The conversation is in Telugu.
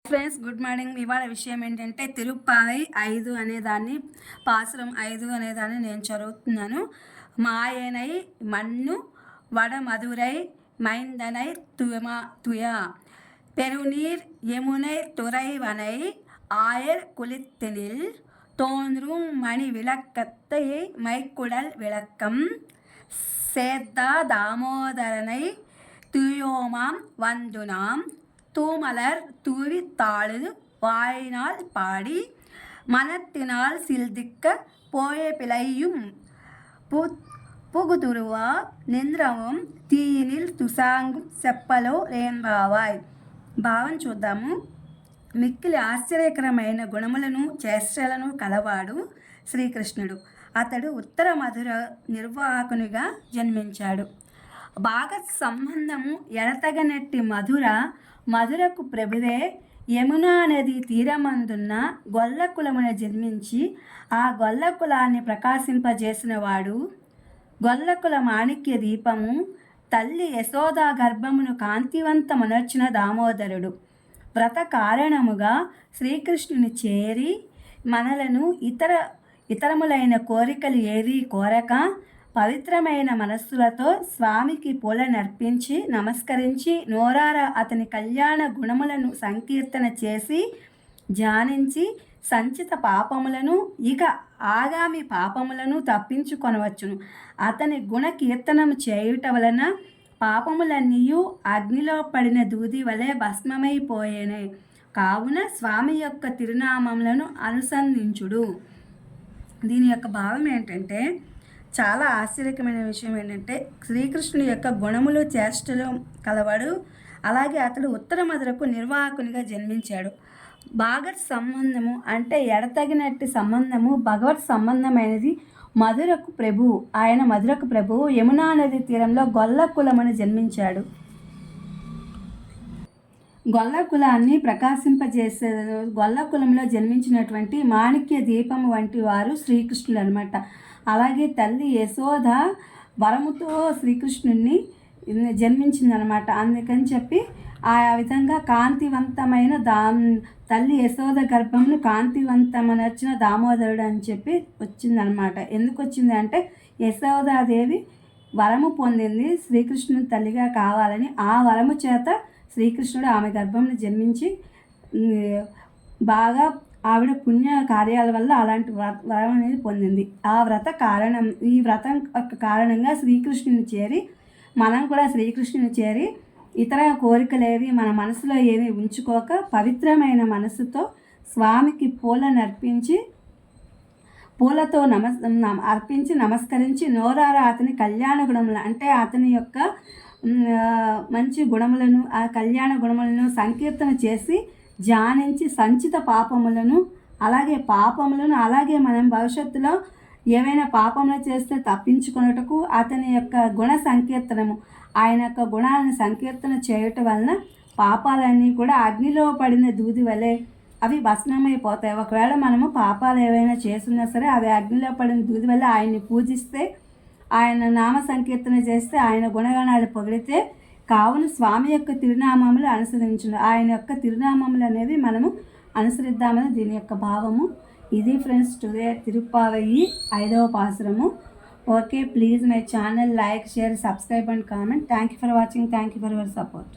Friends good morning. ఇవాళ విషయం ఏంటంటే తిరుప్పావై 5 అనేదాన్ని పాసురం 5 అనేదాన్ని నేను చదువుతున్నాను. మాయనై మన్ను వడమధురై మైందనై తుయ பெருநீர் யமுனை துறைவனை ஆயர் குளித்தெனில் தோன்றும் மணி விளக்கத்தை மைக்குடல் விளக்கம் சேத்தா தாமோதரனை துயோமாம் வந்துனாம் தூமலர் தூவி தாழு வாயினால் பாடி மனத்தினால் சில்திக்க போய பிழையும் புகுதுருவா నింద్రవం తీనిల్ తుసాంగు చెప్పలో రేన్బావాయ్. భావం చూద్దాము. మిక్కిలి ఆశ్చర్యకరమైన గుణములను చేష్టలను కలవాడు శ్రీకృష్ణుడు. అతడు ఉత్తర మధుర నిర్వాహకునిగా జన్మించాడు. భాగత్ సంబంధము ఎడతగనట్టి మధురకు ప్రభువే యమునా నది తీరమందున్న గొల్లకులమున జన్మించి ఆ గొల్లకులాన్ని ప్రకాశింపజేసినవాడు. గొల్లకుల మాణిక్య దీపము తల్లి యశోదా గర్భమును కాంతివంతమునర్చిన దామోదరుడు. వ్రత కారణముగా శ్రీకృష్ణుని చేరి మనలను ఇతరములైన కోరికలు ఏవీ కోరక పవిత్రమైన మనస్సులతో స్వామికి పూలనర్పించి నమస్కరించి నోరార అతని కళ్యాణ గుణములను సంకీర్తన చేసి ధ్యానించి సంచిత పాపములను ఇక ఆగామి పాపములను తప్పించుకొనవచ్చును. అతని గుణ కీర్తనము చేయుట వలన పాపములన్నీయు అగ్నిలో పడిన దూది వలె భస్మమైపోయేనే. కావున స్వామి యొక్క తిరునామములను అనుసంధించుడు. దీని యొక్క భావం ఏంటంటే, చాలా ఆశ్చర్యకరమైన విషయం ఏంటంటే, శ్రీకృష్ణుని యొక్క గుణములు చేష్టలు కలవాడు. అలాగే అతడు ఉత్తర మధురకు నిర్వాహకునిగా జన్మించాడు. భాగవత్ సంబంధము అంటే ఎడతగినట్టి సంబంధము భగవత్ సంబంధమైనది. మధురకు ప్రభువు, ఆయన మధురకు ప్రభువు యమునా నది తీరంలో గొల్లకులమని జన్మించాడు. గొల్లకులాన్ని ప్రకాశింపజేసే గొల్లకులంలో జన్మించినటువంటి మాణిక్య దీపం వంటి వారు శ్రీకృష్ణుడు అనమాట. అలాగే తల్లి యశోద వరముతో శ్రీకృష్ణుడిని జన్మించిందనమాట. అందుకని చెప్పి ఆ విధంగా కాంతివంతమైన తల్లి యశోద గర్భంను కాంతివంతమనర్చిన దామోదరుడు అని చెప్పి వచ్చిందనమాట. ఎందుకు వచ్చింది అంటే, యశోదాదేవి వరము పొందింది శ్రీకృష్ణుని తల్లిగా కావాలని. ఆ వరము చేత శ్రీకృష్ణుడు ఆమె గర్భంను జన్మించి బాగా ఆవిడ పుణ్య కార్యాల వల్ల అలాంటి వరం అనేది పొందింది. ఈ వ్రతం కారణంగా శ్రీకృష్ణుని చేరి మనం కూడా శ్రీకృష్ణుని చేరి ఇతర కోరికలేవి మన మనసులో ఏమీ ఉంచుకోక పవిత్రమైన మనసుతో స్వామికి పూలతో అర్పించి నమస్కరించి నోరారా అతని కళ్యాణ గుణములు అంటే అతని యొక్క మంచి గుణములను ఆ కళ్యాణ గుణములను సంకీర్తన చేసి ధ్యానించి సంచిత పాపములను అలాగే మనం భవిష్యత్తులో ఏవైనా పాపములు చేస్తే తప్పించుకొనుటకు అతని యొక్క గుణ సంకీర్తనము, ఆయన యొక్క గుణాలను సంకీర్తన చేయటం వలన పాపాలన్నీ కూడా అగ్నిలో పడిన దూది వలె అవి భస్మమైపోతాయి. ఒకవేళ మనము పాపాలు ఏవైనా చేస్తున్నా సరే అవి అగ్నిలో పడిన దూది వల్ల ఆయన్ని పూజిస్తే, ఆయన నామ సంకీర్తన చేస్తే, ఆయన గుణగణాలు పొగిడితే, కావున స్వామి యొక్క తిరునామములు అనుసరించును. ఆయన యొక్క తిరునామములు అనేవి మనము అనుసరిద్దామని దీని యొక్క భావము. ఇది ఫ్రెండ్స్ టుడే తిరుప్పావై 5వ పాసురము. Okay, please my channel like, share, subscribe and comment. Thank you for watching. Thank you for your support.